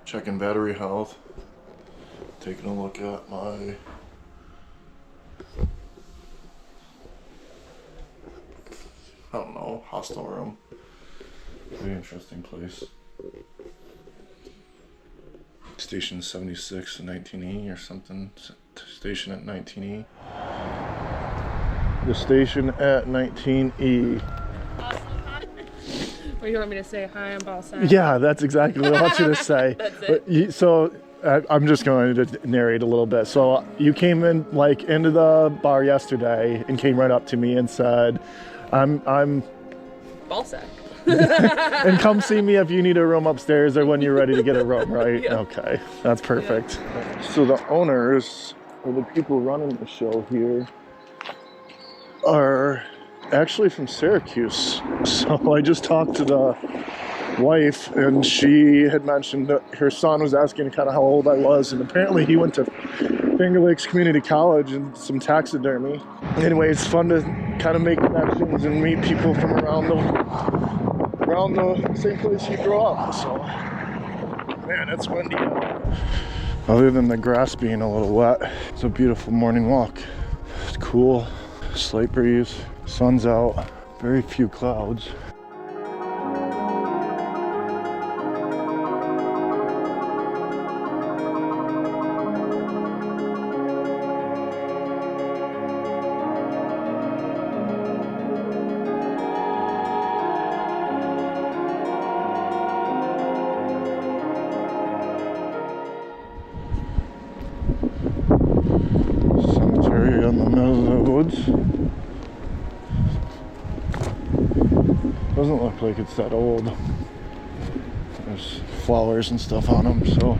checking battery health, taking a look at my hostel room. Very interesting place. Station 76 at 19E or something. Station at 19E. The station at 19E. Or you want me to say hi, I'm Balsam? Yeah, that's exactly what I want you to say. That's it. So I'm just going to narrate a little bit. So you came in like into the bar yesterday and came right up to me and said, I'm Ballsack. and come see me if you need a room upstairs or when you're ready to get a room, right? Yeah. Okay, that's perfect. Yeah. So the owners, or the people running the show here, are actually from Syracuse. So I just talked to the wife, and she had mentioned that her son was asking kind of how old I was, and apparently he went to Finger Lakes Community College and some taxidermy. Anyway, it's fun to kind of make connections and meet people from around the same place you grew up. So, man, it's windy out. Other than the grass being a little wet, it's a beautiful morning walk. It's cool, slight breeze, sun's out, very few clouds. On the middle of the woods. Doesn't look like it's that old. There's flowers and stuff on them, so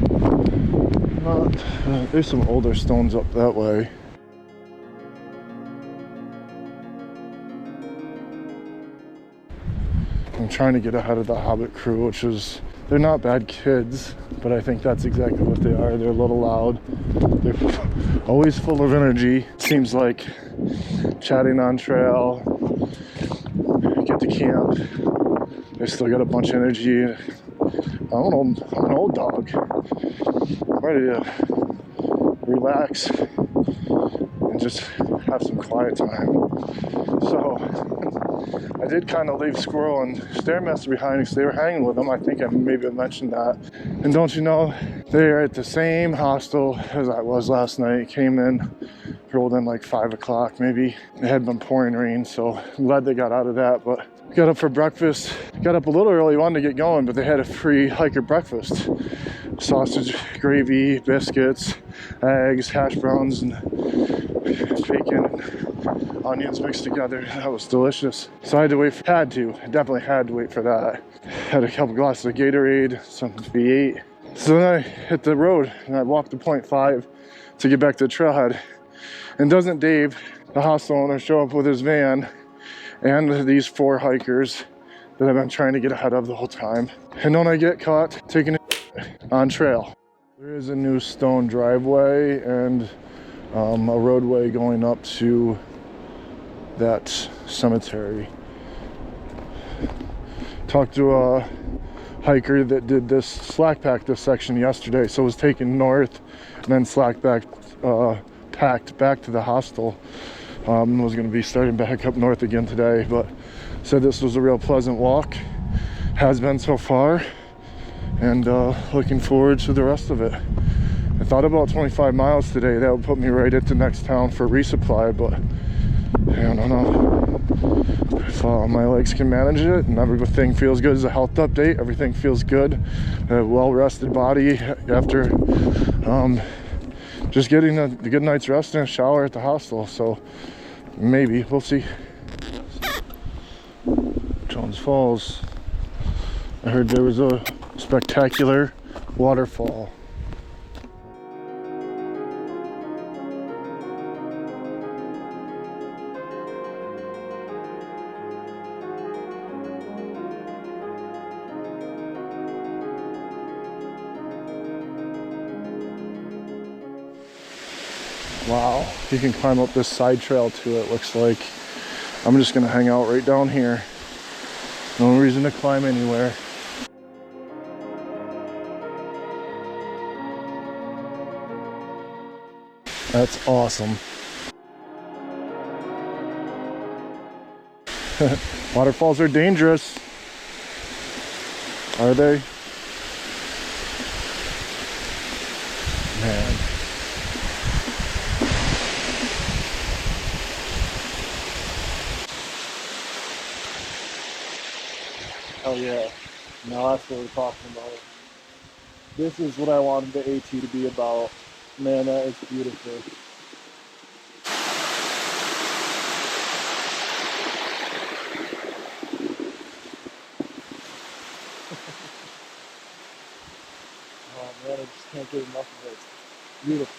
there's some older stones up that way. I'm trying to get ahead of the Hobbit crew, which is, they're not bad kids, but I think that's exactly what they are. They're a little loud. They're always full of energy. Seems like chatting on trail, get to camp. They still got a bunch of energy. I'm an old dog. I'm ready to relax and just have some quiet time. So I did kind of leave Squirrel and Stairmaster behind because they were hanging with them. I think I maybe mentioned that. And don't you know, they're at the same hostel as I was last night. Came in, rolled in like 5 o'clock maybe. It had been pouring rain, so I'm glad they got out of that. But got up for breakfast. Got up a little early, wanted to get going, but they had a free hiker breakfast. Sausage, gravy, biscuits, eggs, hash browns, and bacon and onions mixed together. That was delicious. So I had to wait, definitely had to wait for that. Had a couple glasses of Gatorade, something to be ate. So then I hit the road and I walked the 0.5 to get back to the trailhead. And doesn't Dave, the hostel owner, show up with his van and these 4 hikers that I've been trying to get ahead of the whole time. And don't I get caught taking it on trail. There is a new stone driveway and a roadway going up to that cemetery. Talked to a hiker that did this slack pack this section yesterday, so it was taken north and then packed back to the hostel. Was going to be starting back up north again today, but said this was a real pleasant walk, has been so far, and looking forward to the rest of it. I thought about 25 miles today. That would put me right at the next town for resupply, but I don't know if my legs can manage it, and everything feels good. As a health update, everything feels good. A well-rested body after just getting a good night's rest and a shower at the hostel, so maybe, we'll see. Jones Falls. I heard there was a spectacular waterfall. Wow, you can climb up this side trail to it, looks like. I'm just gonna hang out right down here. No reason to climb anywhere. That's awesome. Waterfalls are dangerous. Are they? Man. Oh yeah. Now that's what we're talking about. This is what I wanted the AT to be about. Man, that is beautiful. Oh man, I just can't get enough of it. It's beautiful.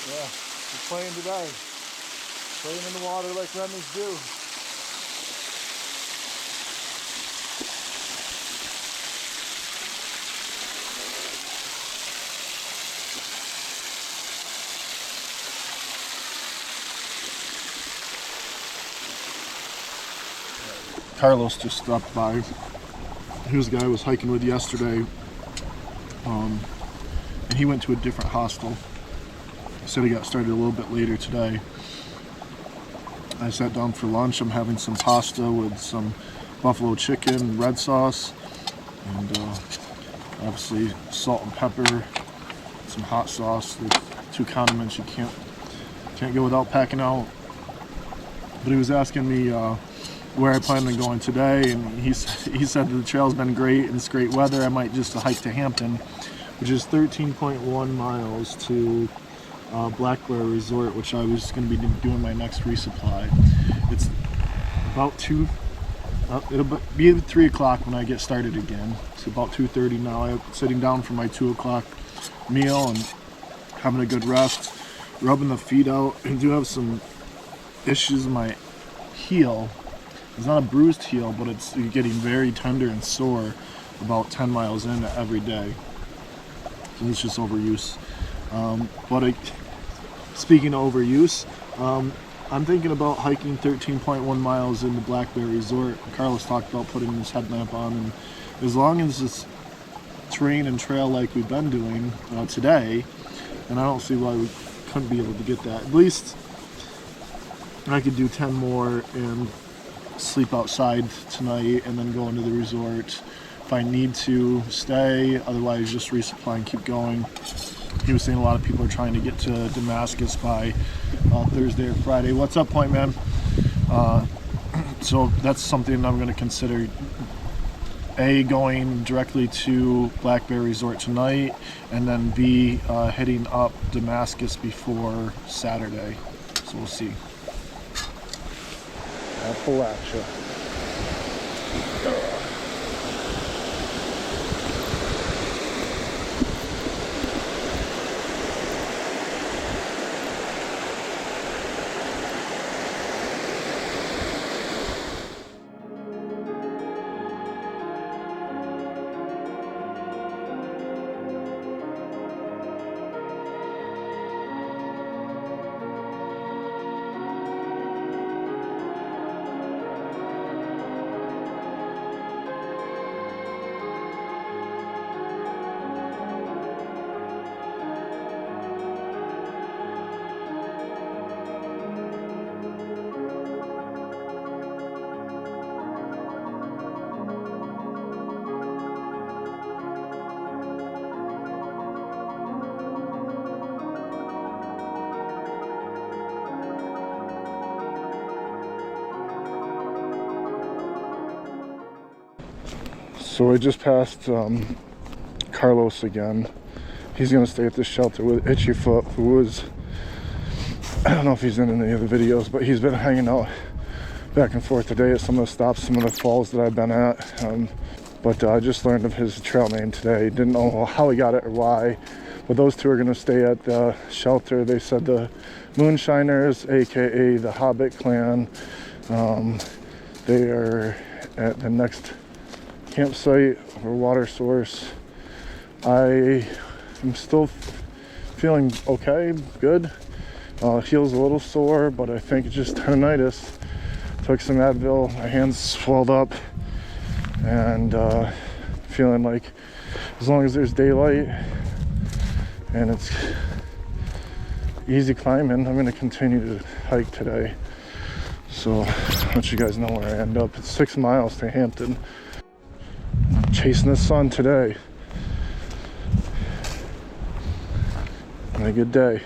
Yeah, we're playing today. Playing in the water like Remnants do. Carlos just stopped by. He was the guy I was hiking with yesterday. And he went to a different hostel. He said he got started a little bit later today. I sat down for lunch. I'm having some pasta with some buffalo chicken, red sauce, and obviously salt and pepper, some hot sauce. There's 2 condiments you can't go without packing out. But he was asking me where I plan on going today, and he said the trail's been great and it's great weather. I might just hike to Hampton, which is 13.1 miles to BlackBear Resort, which I was going to be doing my next resupply. It's about it'll be 3 o'clock when I get started again. It's about 2:30 now. I'm sitting down for my 2 o'clock meal and having a good rest, rubbing the feet out. I do have some issues in my heel. It's not a bruised heel, but it's getting very tender and sore about 10 miles in every day. So it's just overuse. Speaking of overuse, I'm thinking about hiking 13.1 miles into BlackBear Resort. Carlos talked about putting this headlamp on, and as long as it's terrain and trail like we've been doing today, and I don't see why we couldn't be able to get that. At least I could do 10 more and sleep outside tonight and then go into the resort. If I need to, stay, otherwise just resupply and keep going. He was saying a lot of people are trying to get to Damascus by Thursday or Friday. What's up, Point Man? So that's something I'm going to consider. A, going directly to BlackBear Resort tonight, and then B, heading up Damascus before Saturday. So we'll see. Appalachia. So I just passed Carlos again. He's gonna stay at this shelter with Itchy Foot, who was, I don't know if he's in any of the videos, but he's been hanging out back and forth today at some of the stops, some of the falls that I've been at. But I just learned of his trail name today. Didn't know how he got it or why. But those two are gonna stay at the shelter. They said the Moonshiners, aka the Hobbit clan, they are at the next campsite or water source. I am still feeling okay, good. Heel's a little sore, but I think it's just tendonitis. Took some Advil, my hands swelled up, and feeling like as long as there's daylight and it's easy climbing, I'm gonna continue to hike today. So I'll let you guys know where I end up. It's 6 miles to Hampton. Chasing the sun today. And a good day.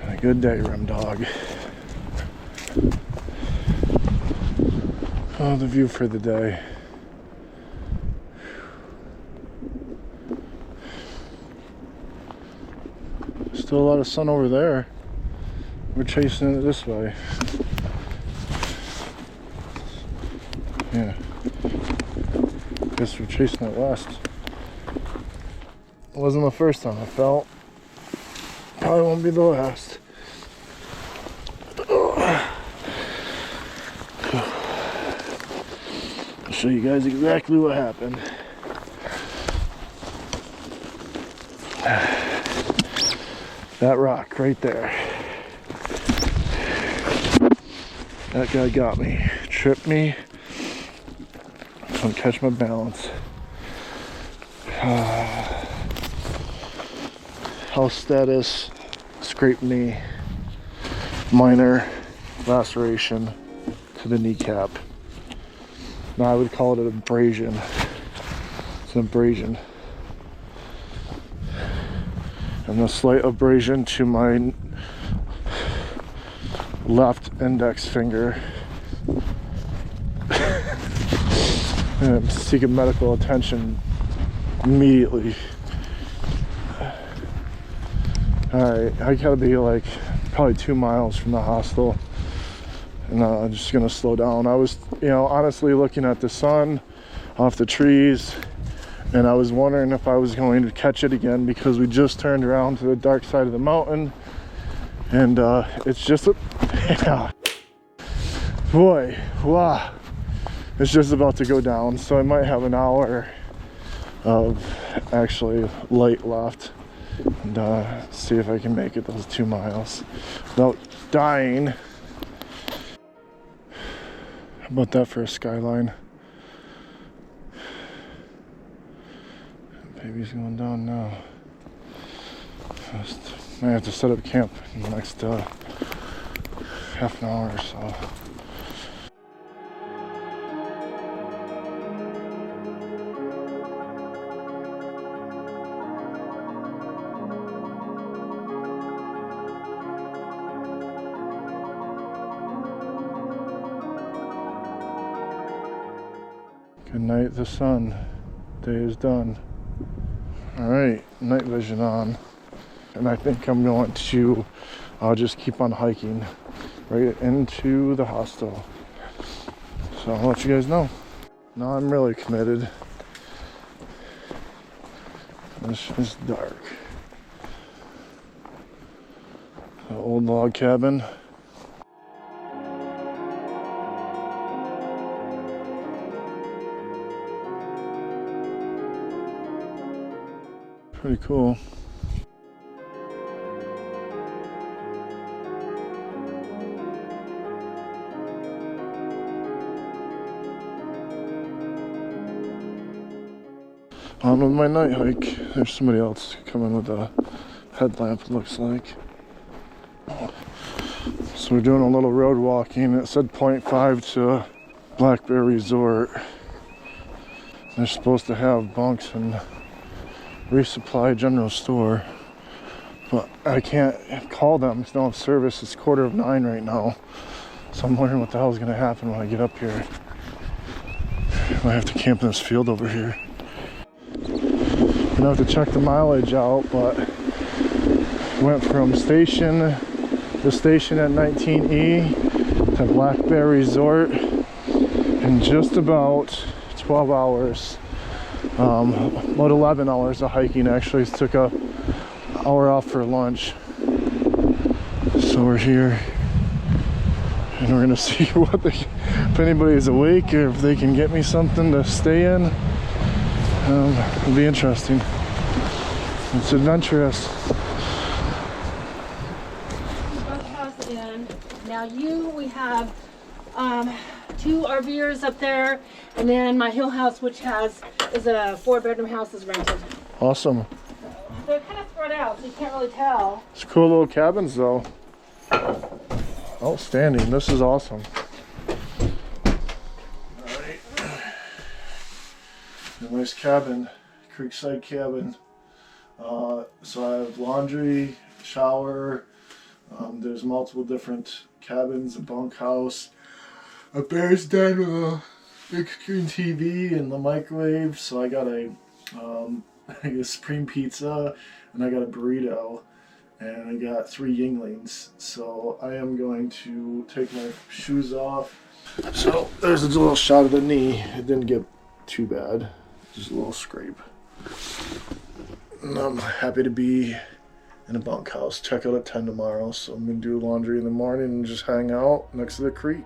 And a good day, Rim Dog. Oh, the view for the day. Still a lot of sun over there. We're chasing it this way. Yeah. Guess we're chasing it west. It wasn't the first time I felt. Probably won't be the last. I'll show you guys exactly what happened. That rock right there. That guy got me. Tripped me. Couldn't catch my balance. Health status, scraped knee, minor laceration to the kneecap. Now I would call it an abrasion. It's an abrasion. And a slight abrasion to my left index finger. And I'm seeking medical attention immediately. Alright, I gotta be like probably 2 miles from the hostel. And I'm just gonna slow down. I was, honestly looking at the sun off the trees, and I was wondering if I was going to catch it again because we just turned around to the dark side of the mountain. And it's just a, yeah. Boy, wow. It's just about to go down, so I might have an hour of actually light left, and see if I can make it those 2 miles without dying. How about that for a skyline? Baby's going down now. I have to set up camp in the next half an hour or so. Good night, the sun. Day is done. Alright, night vision on. And I think I'm going to just keep on hiking right into the hostel. So I'll let you guys know. Now I'm really committed. This is dark. The old log cabin. Pretty cool. On with my night hike. There's somebody else coming with a headlamp, looks like. So we're doing a little road walking. It said 0.5 to BlackBear Resort. They're supposed to have bunks and resupply general store, but I can't call them because they don't have service. It's 8:45 right now, so I'm wondering what the hell is going to happen when I get up here. I might have to camp in this field over here. I'm gonna have to check the mileage out, but went from the station at 19E to BlackBear Resort in just about 12 hours. About 11 hours of hiking. Actually, took a hour off for lunch. So we're here, and we're gonna see if anybody's awake or if they can get me something to stay in. It'll be interesting. It's adventurous. House in. Now we have 2 RVers up there, and then my hill house, which is a 4-bedroom house, is rented. Awesome. They're kind of spread out, so you can't really tell. It's cool little cabins, though. Outstanding. This is awesome. Alright. A nice cabin. Creekside cabin. So I have laundry, shower. There's multiple different cabins, a bunkhouse. A bear's den with a big screen TV and the microwave. So I got a Supreme pizza, and I got a burrito, and I got 3 Yinglings. So I am going to take my shoes off. So there's a little shot of the knee. It didn't get too bad, just a little scrape. And I'm happy to be in a bunkhouse. Check out at 10 tomorrow. So I'm gonna do laundry in the morning and just hang out next to the creek.